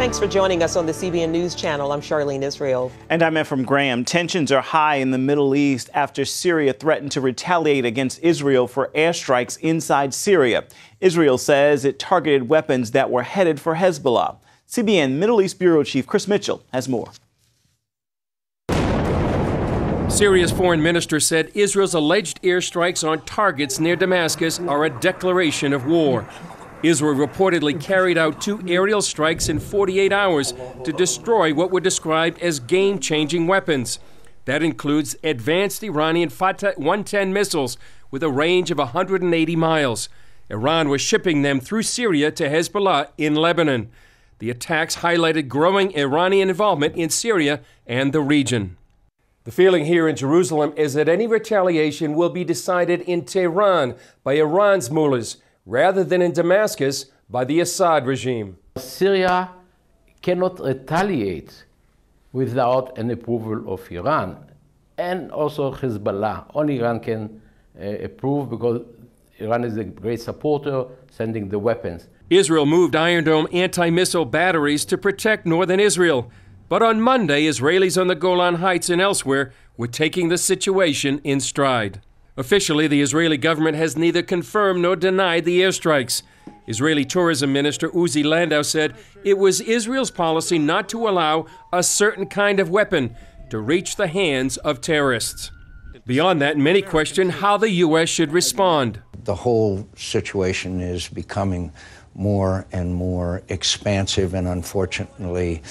Thanks for joining us on the CBN News Channel. I'm Charlene Israel. And I'm Ephraim Graham. Tensions are high in the Middle East after Syria threatened to retaliate against Israel for airstrikes inside Syria. Israel says it targeted weapons that were headed for Hezbollah. CBN Middle East Bureau Chief Chris Mitchell has more. Syria's foreign minister said Israel's alleged airstrikes on targets near Damascus are a declaration of war. Israel reportedly carried out 2 aerial strikes in 48 hours to destroy what were described as game-changing weapons. That includes advanced Iranian Fateh 110 missiles with a range of 180 miles. Iran was shipping them through Syria to Hezbollah in Lebanon. The attacks highlighted growing Iranian involvement in Syria and the region. The feeling here in Jerusalem is that any retaliation will be decided in Tehran by Iran's mullahs, rather than in Damascus by the Assad regime. Syria cannot retaliate without an approval of Iran, and also Hezbollah. Only Iran can approve, because Iran is a great supporter, sending the weapons. Israel moved Iron Dome anti-missile batteries to protect northern Israel. But on Monday, Israelis on the Golan Heights and elsewhere were taking the situation in stride. Officially, the Israeli government has neither confirmed nor denied the airstrikes. Israeli Tourism Minister Uzi Landau said it was Israel's policy not to allow a certain kind of weapon to reach the hands of terrorists. Beyond that, many question how the U.S. should respond. The whole situation is becoming more and more expansive, and unfortunately,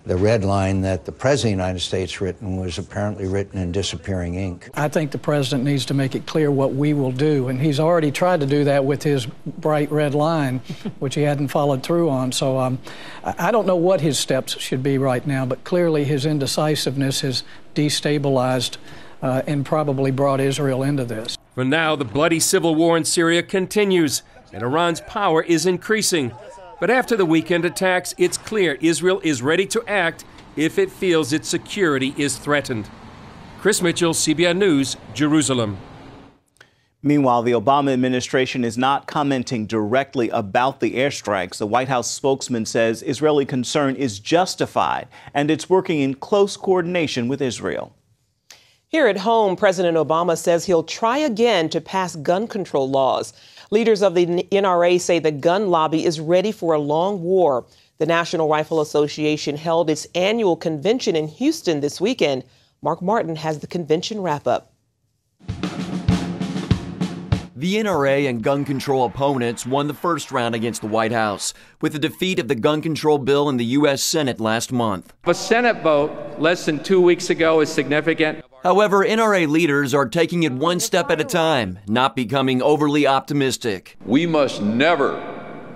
the red line that the President of the United States written was apparently written in disappearing ink. I think the President needs to make it clear what we will do, and he's already tried to do that with his bright red line, which he hadn't followed through on. So I don't know what his steps should be right now, but clearly his indecisiveness has destabilized and probably brought Israel into this. For now, the bloody civil war in Syria continues, and Iran's power is increasing. But after the weekend attacks, it's clear Israel is ready to act if it feels its security is threatened. Chris Mitchell, CBN News, Jerusalem. Meanwhile, the Obama administration is not commenting directly about the airstrikes. The White House spokesman says Israeli concern is justified, and it's working in close coordination with Israel. Here at home, President Obama says he'll try again to pass gun control laws. Leaders of the NRA say the gun lobby is ready for a long war. The National Rifle Association held its annual convention in Houston this weekend. Mark Martin has the convention wrap-up. The NRA and gun control opponents won the first round against the White House with the defeat of the gun control bill in the U.S. Senate last month. A Senate vote less than 2 weeks ago is significant. However, NRA leaders are taking it one step at a time, not becoming overly optimistic. We must never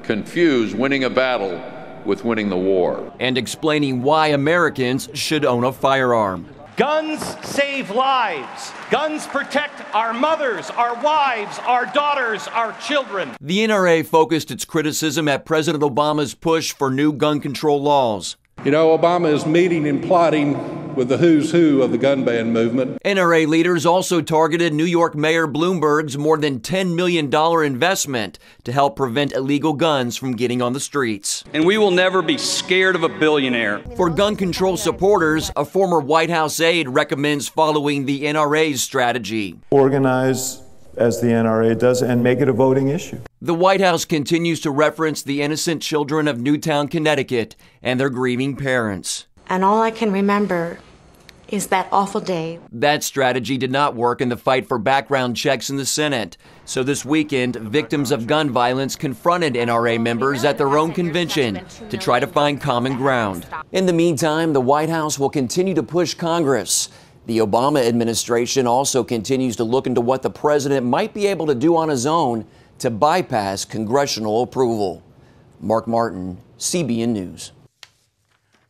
confuse winning a battle with winning the war. And explaining why Americans should own a firearm. Guns save lives. Guns protect our mothers, our wives, our daughters, our children. The NRA focused its criticism at President Obama's push for new gun control laws. You know, Obama is meeting and plotting with the who's who of the gun ban movement. NRA leaders also targeted New York Mayor Bloomberg's more than $10 million investment to help prevent illegal guns from getting on the streets. And we will never be scared of a billionaire. For gun control supporters, a former White House aide recommends following the NRA's strategy. Organize as the NRA does and make it a voting issue. The White House continues to reference the innocent children of Newtown, Connecticut, and their grieving parents. And all I can remember is that awful day. That strategy did not work in the fight for background checks in the Senate. So this weekend, victims of gun violence confronted NRA members at their own convention to try to find common ground. In the meantime, the White House will continue to push Congress. The Obama administration also continues to look into what the president might be able to do on his own to bypass congressional approval. Mark Martin, CBN News.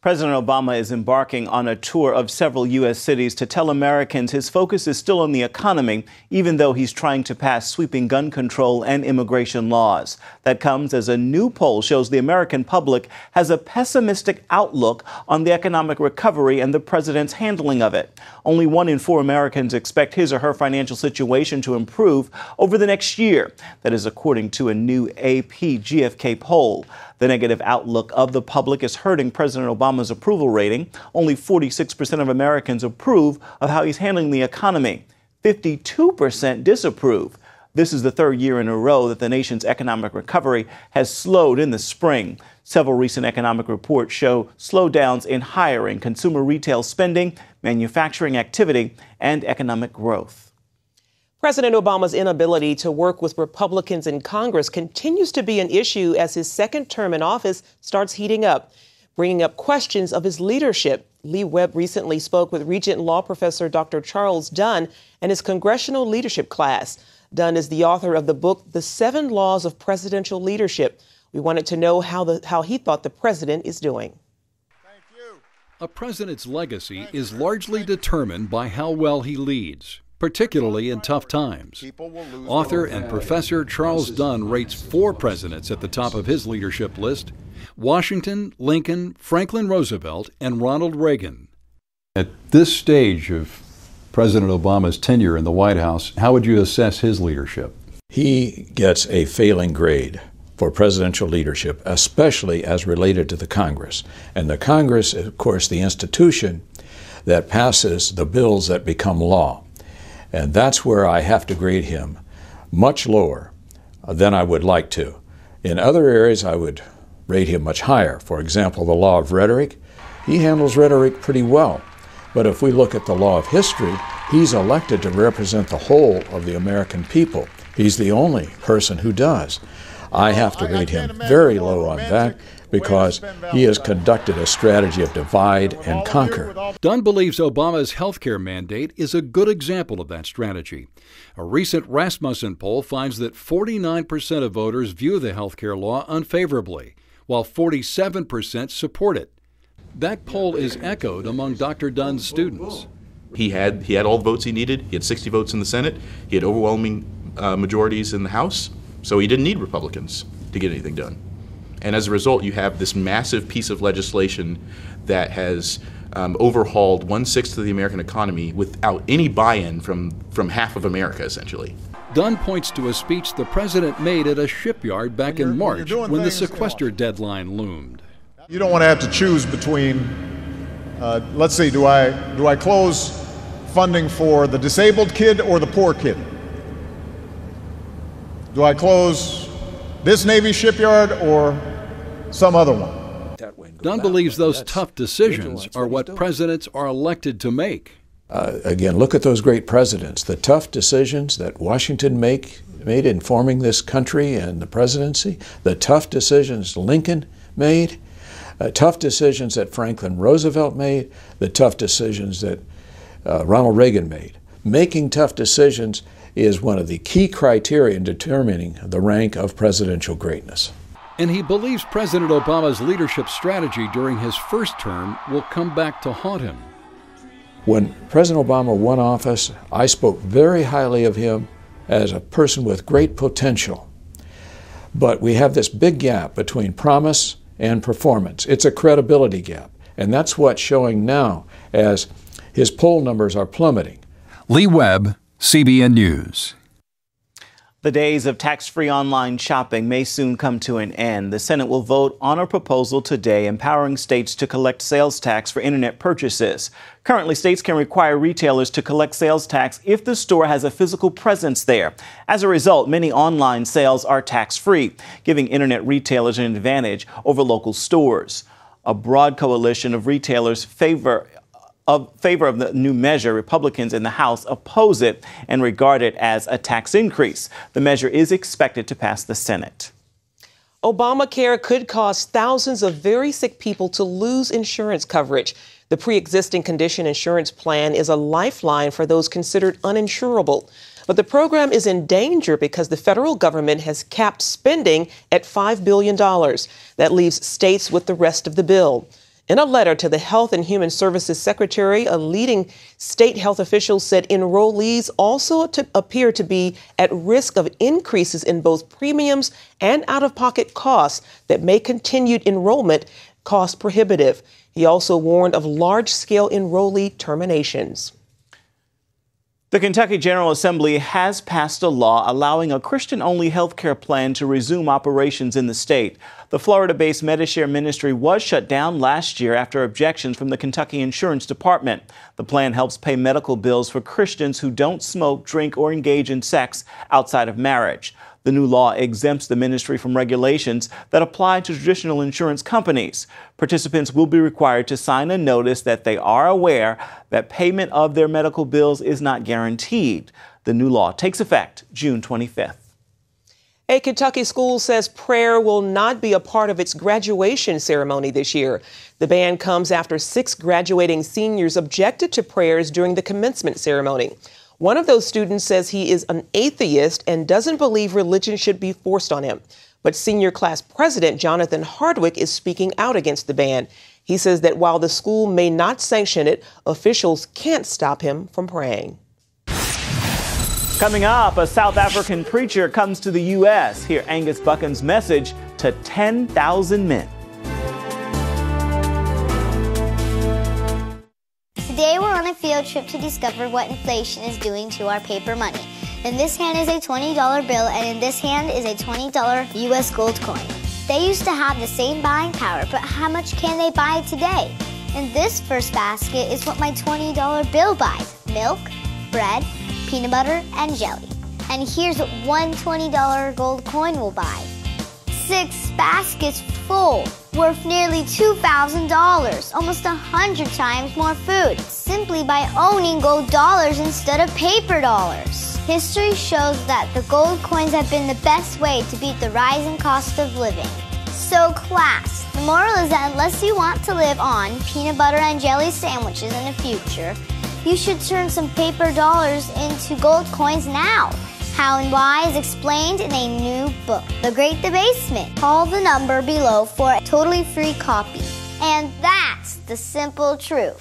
President Obama is embarking on a tour of several U.S. cities to tell Americans his focus is still on the economy, even though he's trying to pass sweeping gun control and immigration laws. That comes as a new poll shows the American public has a pessimistic outlook on the economic recovery and the president's handling of it. Only 1 in 4 Americans expect his or her financial situation to improve over the next year. That is according to a new AP GFK poll. The negative outlook of the public is hurting President Obama's approval rating. Only 46% of Americans approve of how he's handling the economy. 52% disapprove. This is the third year in a row that the nation's economic recovery has slowed in the spring. Several recent economic reports show slowdowns in hiring, consumer retail spending, manufacturing activity, and economic growth. President Obama's inability to work with Republicans in Congress continues to be an issue as his second term in office starts heating up, bringing up questions of his leadership. Lee Webb recently spoke with Regent Law Professor Dr. Charles Dunn and his congressional leadership class. Dunn is the author of the book, The 7 Laws of Presidential Leadership. We wanted to know how he thought the president is doing. A president's legacy is largely determined by how well he leads, particularly in tough times. Author and Professor Charles Dunn rates 4 presidents at the top of his leadership list: Washington, Lincoln, Franklin Roosevelt, and Ronald Reagan. At this stage of President Obama's tenure in the White House, how would you assess his leadership? He gets a failing grade for presidential leadership, especially as related to the Congress. And the Congress, of course, the institution that passes the bills that become law. And that's where I have to grade him much lower than I would like to. In other areas, I would rate him much higher. For example, the law of rhetoric, he handles rhetoric pretty well. But if we look at the law of history, he's elected to represent the whole of the American people. He's the only person who does. I have to rate him very low on that because he has conducted a strategy of divide and conquer. Dunn believes Obama's health care mandate is a good example of that strategy. A recent Rasmussen poll finds that 49% of voters view the health care law unfavorably, while 47% support it. That poll is echoed among Dr. Dunn's students. He had all the votes he needed. He had 60 votes in the Senate. He had overwhelming majorities in the House, so he didn't need Republicans to get anything done. And as a result, you have this massive piece of legislation that has overhauled 1/6 of the American economy without any buy-in from half of America, essentially. Dunn points to a speech the president made at a shipyard back in March when the sequester deadline loomed. You don't want to have to choose between, let's see, do I close funding for the disabled kid or the poor kid? Do I close this Navy shipyard or some other one? Dunn believes those tough decisions are what presidents are elected to make. Again, look at those great presidents. The tough decisions that Washington made in forming this country and the presidency, the tough decisions Lincoln made, tough decisions that Franklin Roosevelt made, the tough decisions that Ronald Reagan made. Making tough decisions is one of the key criteria in determining the rank of presidential greatness. And he believes President Obama's leadership strategy during his first term will come back to haunt him. When President Obama won office, I spoke very highly of him as a person with great potential. But we have this big gap between promise and performance. It's a credibility gap. And that's what's showing now as his poll numbers are plummeting. Lee Webb, CBN News. The days of tax-free online shopping may soon come to an end. The Senate will vote on a proposal today empowering states to collect sales tax for internet purchases. Currently, states can require retailers to collect sales tax if the store has a physical presence there. As a result, many online sales are tax-free, giving internet retailers an advantage over local stores. A broad coalition of retailers favor of the new measure. Republicans in the House oppose it and regard it as a tax increase. The measure is expected to pass the Senate. Obamacare could cause thousands of very sick people to lose insurance coverage. The pre-existing condition insurance plan is a lifeline for those considered uninsurable. But the program is in danger because the federal government has capped spending at $5 billion. That leaves states with the rest of the bill. In a letter to the Health and Human Services Secretary, a leading state health official said enrollees also appear to be at risk of increases in both premiums and out-of-pocket costs that make continued enrollment cost prohibitive. He also warned of large-scale enrollee terminations. The Kentucky General Assembly has passed a law allowing a Christian-only health care plan to resume operations in the state. The Florida-based Medishare ministry was shut down last year after objections from the Kentucky Insurance Department. The plan helps pay medical bills for Christians who don't smoke, drink, or engage in sex outside of marriage. The new law exempts the ministry from regulations that apply to traditional insurance companies. Participants will be required to sign a notice that they are aware that payment of their medical bills is not guaranteed. The new law takes effect June 25th. A Kentucky school says prayer will not be a part of its graduation ceremony this year. The ban comes after 6 graduating seniors objected to prayers during the commencement ceremony. One of those students says he is an atheist and doesn't believe religion should be forced on him. But senior class president Jonathan Hardwick is speaking out against the ban. He says that while the school may not sanction it, officials can't stop him from praying. Coming up, a South African preacher comes to the U.S. Hear Angus Buchan's message to 10,000 men. Today we're on a field trip to discover what inflation is doing to our paper money. In this hand is a $20 bill, and in this hand is a $20 U.S. gold coin. They used to have the same buying power, but how much can they buy today? In this first basket is what my $20 bill buys: milk, bread, peanut butter, and jelly. And here's what one $20 gold coin will buy: 6 baskets full, worth nearly $2,000, almost 100 times more food, simply by owning gold dollars instead of paper dollars. History shows that the gold coins have been the best way to beat the rising cost of living. So class, the moral is that unless you want to live on peanut butter and jelly sandwiches in the future, you should turn some paper dollars into gold coins now. How and why is explained in a new book, The Great Debasement. Call the number below for a totally free copy. And that's the simple truth.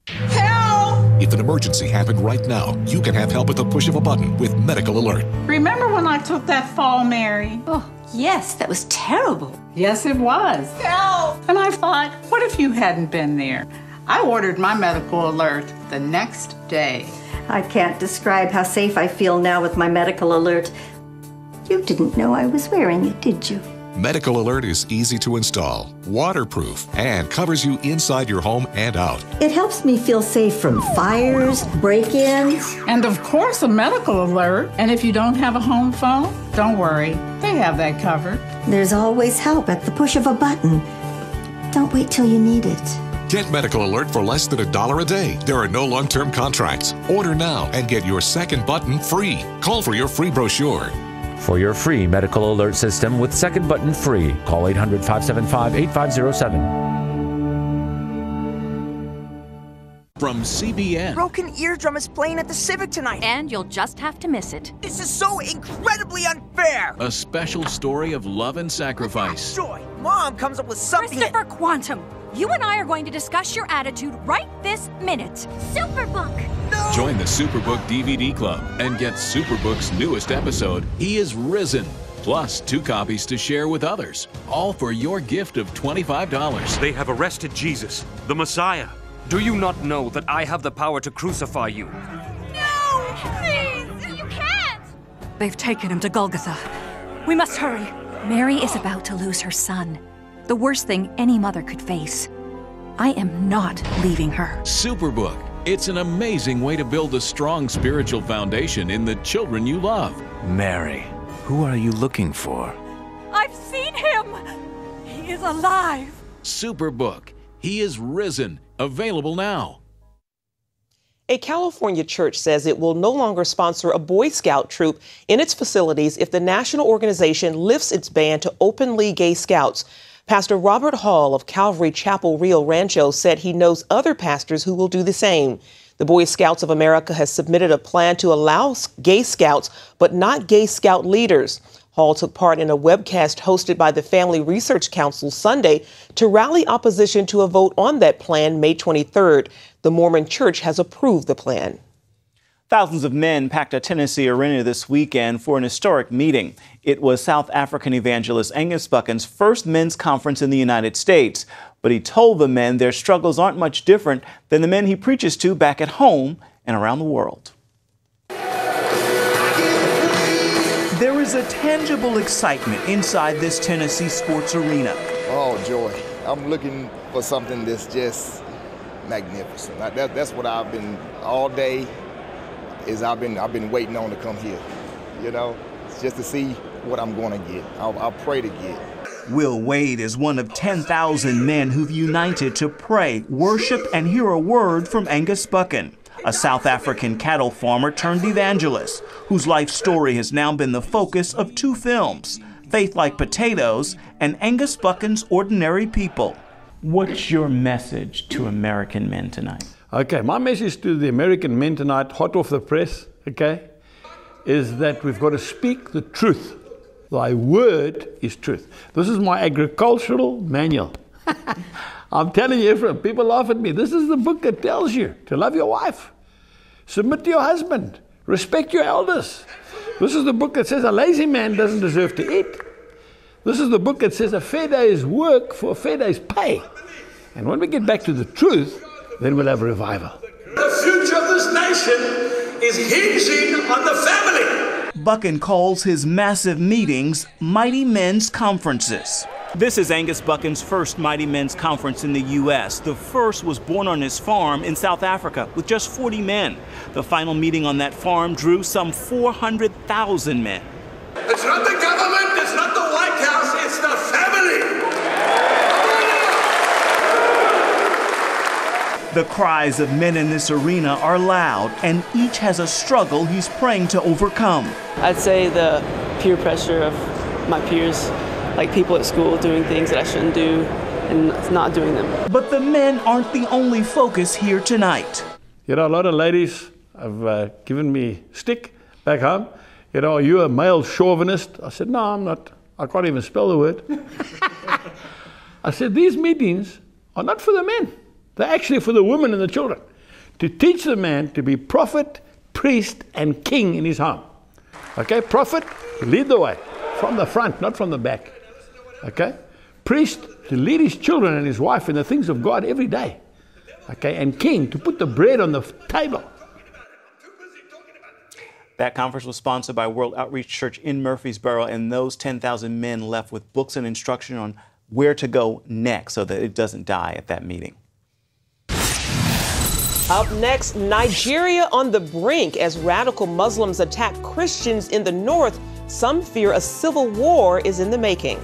Help! If an emergency happened right now, you can have help at the push of a button with Medical Alert. Remember when I took that fall, Mary? Oh, yes, that was terrible. Yes, it was. Help! And I thought, what if you hadn't been there? I ordered my Medical Alert the next day. I can't describe how safe I feel now with my Medical Alert. You didn't know I was wearing it, did you? Medical Alert is easy to install, waterproof, and covers you inside your home and out. It helps me feel safe from fires, break-ins. And of course, a Medical Alert. And if you don't have a home phone, don't worry. They have that covered. There's always help at the push of a button. Don't wait till you need it. Get Medical Alert for less than $1 a day. There are no long-term contracts. Order now and get your second button free. Call for your free brochure. For your free Medical Alert system with second button free, call 800-575-8507. From CBN. Broken Eardrum is playing at the Civic tonight. And you'll just have to miss it. This is so incredibly unfair. A special story of love and sacrifice. Joy, Mom comes up with something. Christopher Quantum, you and I are going to discuss your attitude right this minute. Superbook. No. Join the Superbook DVD Club and get Superbook's newest episode, He is Risen. Plus 2 copies to share with others. All for your gift of $25. They have arrested Jesus, the Messiah. Do you not know that I have the power to crucify you? No! Please! You can't! They've taken him to Golgotha. We must hurry. Mary is about to lose her son. The worst thing any mother could face. I am not leaving her. Superbook. It's an amazing way to build a strong spiritual foundation in the children you love. Mary, who are you looking for? I've seen him! He is alive! Superbook. He is Risen. Available now. A California church says it will no longer sponsor a Boy Scout troop in its facilities if the national organization lifts its ban to openly gay scouts. Pastor Robert Hall of Calvary Chapel, Rio Rancho, said he knows other pastors who will do the same. The Boy Scouts of America has submitted a plan to allow gay scouts, but not gay scout leaders. Hall took part in a webcast hosted by the Family Research Council Sunday to rally opposition to a vote on that plan May 23rd. The Mormon Church has approved the plan. Thousands of men packed a Tennessee arena this weekend for an historic meeting. It was South African evangelist Angus Buchan's first men's conference in the United States. But he told the men their struggles aren't much different than the men he preaches to back at home and around the world. There is a tangible excitement inside this Tennessee sports arena. Oh, joy. I'm looking for something that's just magnificent. That's what I've been all day. I've been waiting on to come here, just to see what I'm going to get. I'll pray to get. Will Wade is one of 10,000 men who've united to pray, worship, and hear a word from Angus Buchan, a South African cattle farmer turned evangelist, whose life story has now been the focus of 2 films, Faith Like Potatoes and Angus Buchan's Ordinary People. What's your message to American men tonight? Okay, my message to the American men tonight, hot off the press, is that we've got to speak the truth. Thy word is truth. This is my agricultural manual. I'm telling you, Ephraim, people laugh at me. This is the book that tells you to love your wife, submit to your husband, respect your elders. This is the book that says a lazy man doesn't deserve to eat. This is the book that says a fair day's work for a fair day's pay. And when we get back to the truth, then we'll have a revival. The future of this nation is hinging on the family. Buchan calls his massive meetings Mighty Men's Conferences. This is Angus Buchan's first Mighty Men's Conference in the U.S. The first was born on his farm in South Africa with just 40 men. The final meeting on that farm drew some 400,000 men. It's not the government, it's not the White House, it's the family. The cries of men in this arena are loud, and each has a struggle he's praying to overcome. I'd say the peer pressure of my peers, like people at school doing things that I shouldn't do and not doing them. But the men aren't the only focus here tonight. A lot of ladies have given me stick back home. Are you a male chauvinist? I said, no, I'm not. I can't even spell the word. I said, these meetings are not for the men. They're actually for the women and the children, to teach the man to be prophet, priest, and king in his home. Prophet, lead the way, from the front, not from the back. Priest, to lead his children and his wife in the things of God every day. And king, to put the bread on the table. That conference was sponsored by World Outreach Church in Murfreesboro, and those 10,000 men left with books and instruction on where to go next so that it doesn't die at that meeting. Up next, Nigeria on the brink as radical Muslims attack Christians in the north. Some fear a civil war is in the making.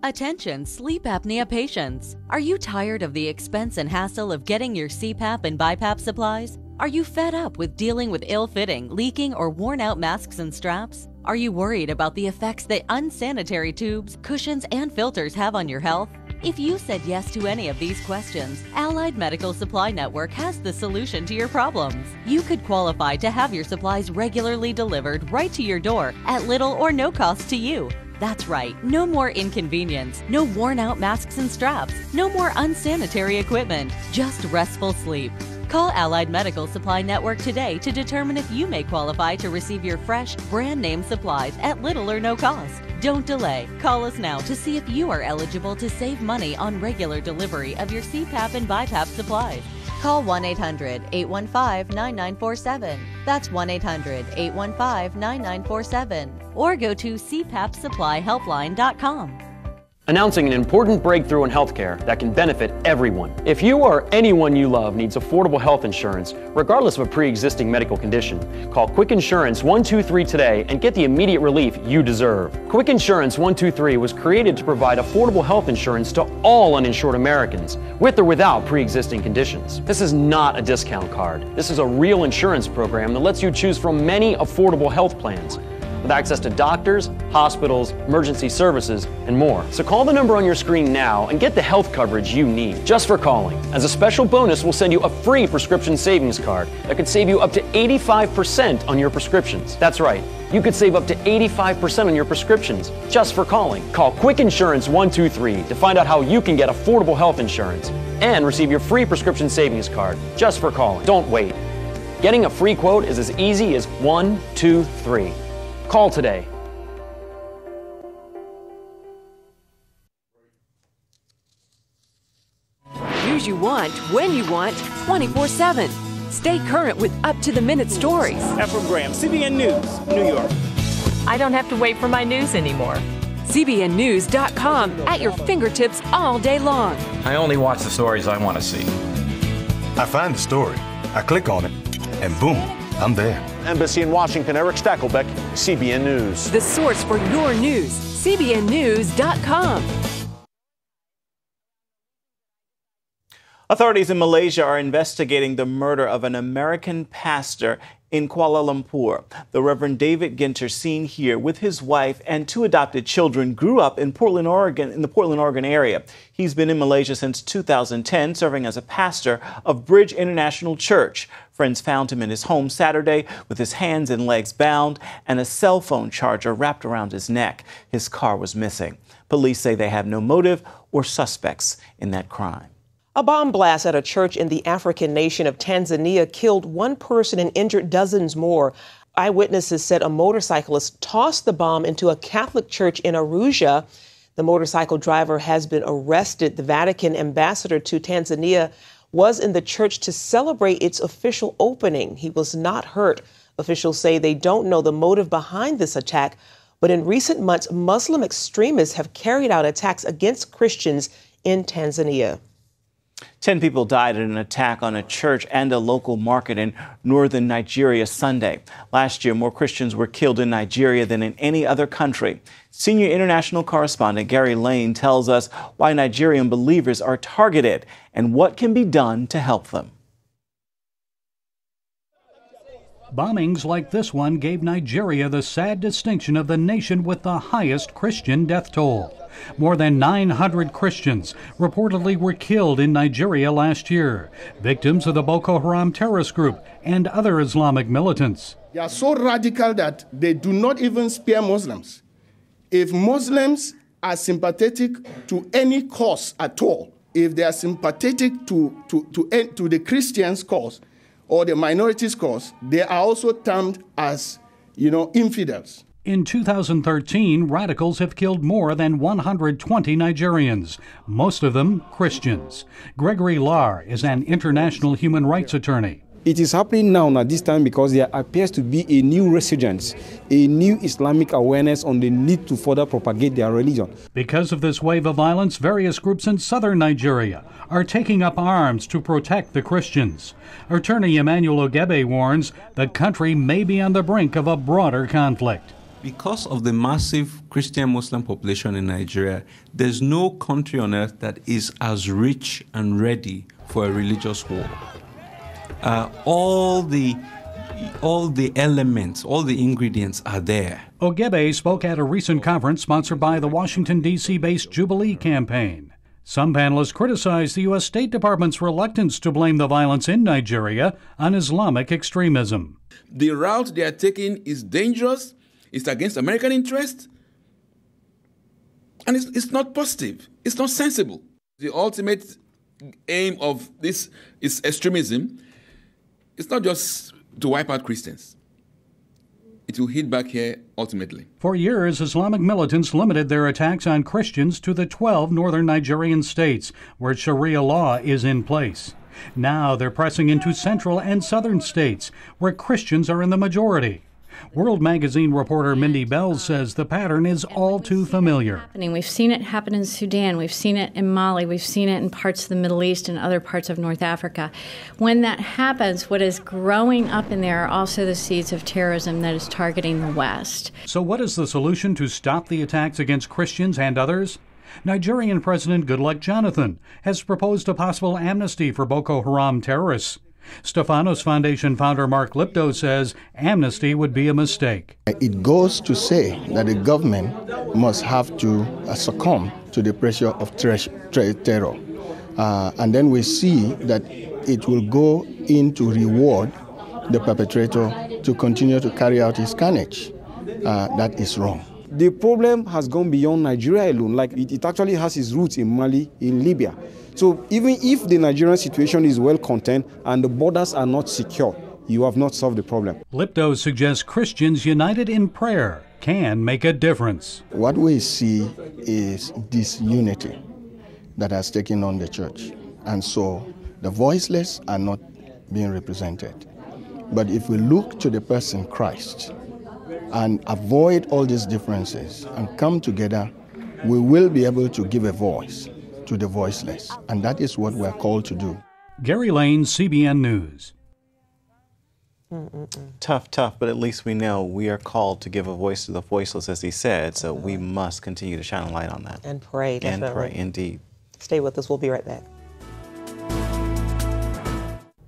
Attention sleep apnea patients. Are you tired of the expense and hassle of getting your CPAP and BiPAP supplies? Are you fed up with dealing with ill-fitting, leaking, or worn-out masks and straps? Are you worried about the effects that unsanitary tubes, cushions, and filters have on your health? If you said yes to any of these questions, Allied Medical Supply Network has the solution to your problems. You could qualify to have your supplies regularly delivered right to your door at little or no cost to you. That's right, no more inconvenience, no worn-out masks and straps, no more unsanitary equipment, just restful sleep. Call Allied Medical Supply Network today to determine if you may qualify to receive your fresh, brand-name supplies at little or no cost. Don't delay. Call us now to see if you are eligible to save money on regular delivery of your CPAP and BiPAP supplies. Call 1-800-815-9947. That's 1-800-815-9947. Or go to cpapsupplyhelpline.com. Announcing an important breakthrough in healthcare that can benefit everyone. If you or anyone you love needs affordable health insurance, regardless of a pre-existing medical condition, call Quick Insurance 123 today and get the immediate relief you deserve. Quick Insurance 123 was created to provide affordable health insurance to all uninsured Americans, with or without pre-existing conditions. This is not a discount card. This is a real insurance program that lets you choose from many affordable health plans. with access to doctors, hospitals, emergency services, and more. So call the number on your screen now and get the health coverage you need just for calling. As a special bonus, we'll send you a free prescription savings card that could save you up to 85% on your prescriptions. That's right. You could save up to 85% on your prescriptions just for calling. Call Quick Insurance 123 to find out how you can get affordable health insurance and receive your free prescription savings card just for calling. Don't wait. Getting a free quote is as easy as 1, 2, 3. Call today. News you want, when you want, 24/7. Stay current with up-to-the-minute stories. Ephraim Graham, CBN News, New York. I don't have to wait for my news anymore. CBNnews.com at your fingertips all day long. I only watch the stories I want to see. I find the story, I click on it, and boom, I'm there. Embassy in Washington, Eric Stackelbeck, CBN News. The source for your news, CBNnews.com. Authorities in Malaysia are investigating the murder of an American pastor in Kuala Lumpur. The Reverend David Ginter, seen here with his wife and 2 adopted children, grew up in Portland, Oregon, in the Portland, Oregon area. He's been in Malaysia since 2010, serving as a pastor of Bridge International Church. Friends found him in his home Saturday with his hands and legs bound and a cell phone charger wrapped around his neck. His car was missing. Police say they have no motive or suspects in that crime. A bomb blast at a church in the African nation of Tanzania killed 1 person and injured dozens more. Eyewitnesses said a motorcyclist tossed the bomb into a Catholic church in Arusha. The motorcycle driver has been arrested. The Vatican ambassador to Tanzania was in the church to celebrate its official opening. He was not hurt. Officials say they don't know the motive behind this attack, but in recent months, Muslim extremists have carried out attacks against Christians in Tanzania. 10 people died in an attack on a church and a local market in northern Nigeria Sunday. Last year, more Christians were killed in Nigeria than in any other country. Senior international correspondent Gary Lane tells us why Nigerian believers are targeted and what can be done to help them. Bombings like this one gave Nigeria the sad distinction of the nation with the highest Christian death toll. More than 900 Christians reportedly were killed in Nigeria last year, victims of the Boko Haram terrorist group and other Islamic militants. They are so radical that they do not even spare Muslims. If Muslims are sympathetic to any cause at all, if they are sympathetic to the Christians' cause or the minorities' cause, they are also termed as, infidels. In 2013, radicals have killed more than 120 Nigerians, most of them Christians. Gregory Lar is an international human rights attorney. It is happening now at this time because there appears to be a new resurgence, a new Islamic awareness on the need to further propagate their religion. Because of this wave of violence, various groups in southern Nigeria are taking up arms to protect the Christians. Attorney Emmanuel Ogebe warns the country may be on the brink of a broader conflict. Because of the massive Christian-Muslim population in Nigeria, there's no country on earth that is as rich and ready for a religious war. All the elements, all the ingredients are there. Ogebe spoke at a recent conference sponsored by the Washington, D.C.-based Jubilee campaign. Some panelists criticized the U.S. State Department's reluctance to blame the violence in Nigeria on Islamic extremism. The route they are taking is dangerous. It's against American interests, and it's not positive. It's not sensible. The ultimate aim of this is extremism. It's not just to wipe out Christians. It will hit back here ultimately. For years, Islamic militants limited their attacks on Christians to the 12 northern Nigerian states where Sharia law is in place. Now they're pressing into central and southern states where Christians are in the majority. World Magazine reporter Mindy Bell says the pattern is all too familiar. We've seen it happen in Sudan. We've seen it in Mali. We've seen it in parts of the Middle East and other parts of North Africa. When that happens, what is growing up in there are also the seeds of terrorism that is targeting the West. So what is the solution to stop the attacks against Christians and others? Nigerian President Goodluck Jonathan has proposed a possible amnesty for Boko Haram terrorists. Stefanos Foundation founder Mark Lipto says amnesty would be a mistake. It goes to say that the government must have to succumb to the pressure of terror. And then we see that it will go in to reward the perpetrator to continue to carry out his carnage. That is wrong. The problem has gone beyond Nigeria alone. Like it actually has its roots in Mali, in Libya. So even if the Nigerian situation is well contained and the borders are not secure, you have not solved the problem. Lipto suggests Christians united in prayer can make a difference. What we see is disunity that has taken on the church. And so the voiceless are not being represented. But if we look to the person Christ and avoid all these differences and come together, we will be able to give a voice to the voiceless. And that is what we're called to do. Gary Lane, CBN News. Tough, but at least we know we are called to give a voice to the voiceless, as he said, so we must continue to shine a light on that. And pray, definitely. And pray, indeed. Stay with us. We'll be right back.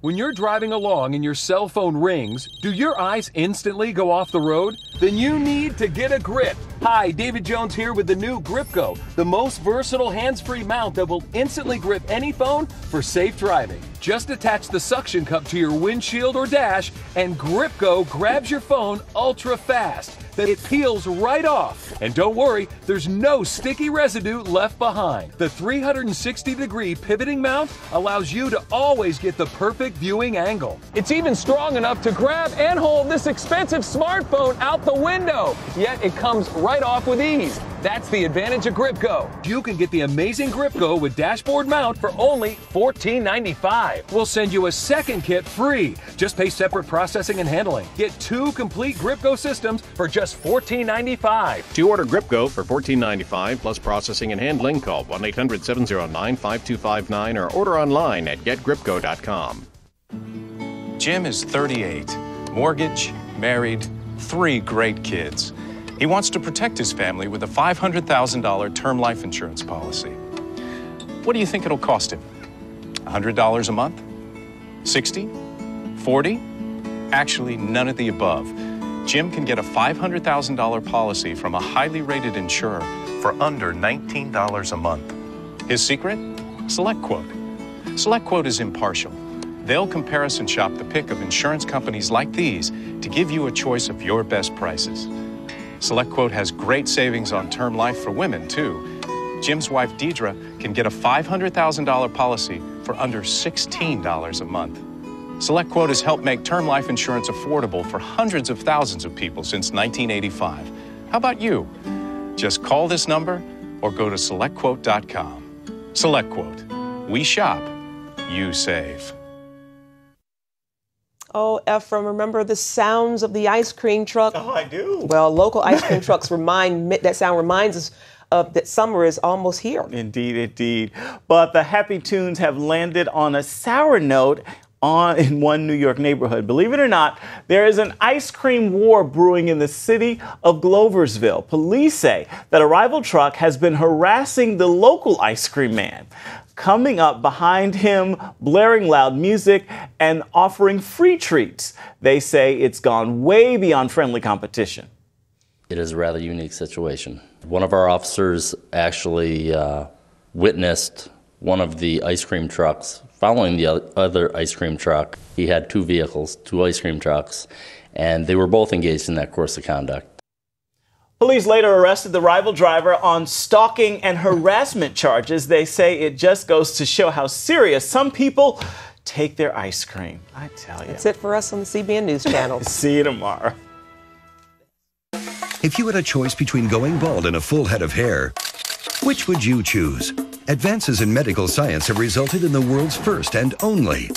When you're driving along and your cell phone rings, do your eyes instantly go off the road? Then you need to get a grip. Hi, David Jones here with the new Grip Go, the most versatile hands-free mount that will instantly grip any phone for safe driving. Just attach the suction cup to your windshield or dash, and Grip Go grabs your phone ultra fast. Then it peels right off. And don't worry, there's no sticky residue left behind. The 360-degree pivoting mount allows you to always get the perfect viewing angle. It's even strong enough to grab and hold this expensive smartphone out the window. Yet it comes right off with ease. That's the advantage of Grip Go. You can get the amazing Grip Go with dashboard mount for only $14.95. We'll send you a second kit free. Just pay separate processing and handling. Get 2 complete Grip Go systems for just $14.95. To order Grip Go for $14.95 plus processing and handling, call 1-800-709-5259 or order online at getgripgo.com. Jim is 38, mortgage, married, 3 great kids. He wants to protect his family with a $500,000 term life insurance policy. What do you think it'll cost him? $100 a month? $60? $40? Actually, none of the above. Jim can get a $500,000 policy from a highly rated insurer for under $19 a month. His secret? SelectQuote. SelectQuote is impartial. They'll comparison shop the pick of insurance companies like these to give you a choice of your best prices. SelectQuote has great savings on term life for women, too. Jim's wife, Deidre, can get a $500,000 policy for under $16 a month. SelectQuote has helped make term life insurance affordable for hundreds of thousands of people since 1985. How about you? Just call this number or go to SelectQuote.com. SelectQuote. We shop, you save. Oh, Ephraim, remember the sounds of the ice cream truck? Oh, I do. Well, local ice cream trucks that sound reminds us of that summer is almost here. Indeed, indeed. But the happy tunes have landed on a sour note in one New York neighborhood. Believe it or not, there is an ice cream war brewing in the city of Gloversville. Police say that a rival truck has been harassing the local ice cream man, coming up behind him, blaring loud music, and offering free treats. They say it's gone way beyond friendly competition. It is a rather unique situation. One of our officers actually witnessed one of the ice cream trucks following the other ice cream truck. He had 2 vehicles, 2 ice cream trucks, and they were both engaged in that course of conduct. Police later arrested the rival driver on stalking and harassment charges. They say it just goes to show how serious some people take their ice cream. I tell you. That's it for us on the CBN News Channel. See you tomorrow. If you had a choice between going bald and a full head of hair, which would you choose? Advances in medical science have resulted in the world's first and only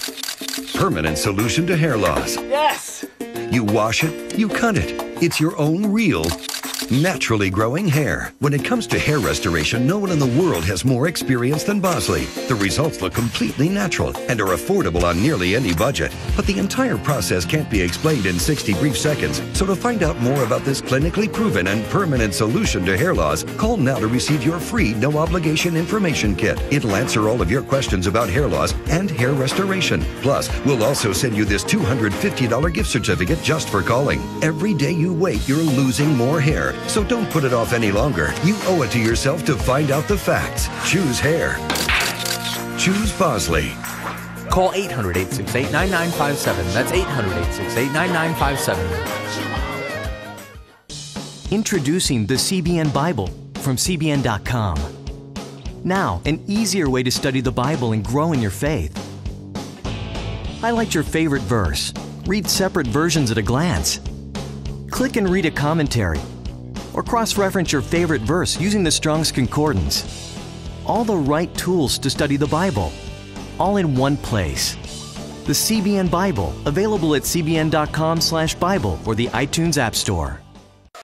permanent solution to hair loss. Yes! You wash it, you cut it. It's your own real Naturally growing hair. When it comes to hair restoration, no one in the world has more experience than Bosley. The results look completely natural and are affordable on nearly any budget. But the entire process can't be explained in 60 brief seconds. So to find out more about this clinically proven and permanent solution to hair loss, call now to receive your free no-obligation information kit. It'll answer all of your questions about hair loss and hair restoration. Plus, we'll also send you this $250 gift certificate just for calling. Every day you wait, you're losing more hair. So don't put it off any longer. You owe it to yourself to find out the facts. Choose hair. Choose Bosley. Call 800-868-9957. That's 800-868-9957. Introducing the CBN Bible from CBN.com. Now, an easier way to study the Bible and grow in your faith. Highlight your favorite verse. Read separate versions at a glance. Click and read a commentary. Or cross-reference your favorite verse using the Strong's Concordance. All the right tools to study the Bible, all in one place. The CBN Bible, available at cbn.com/Bible or the iTunes App Store.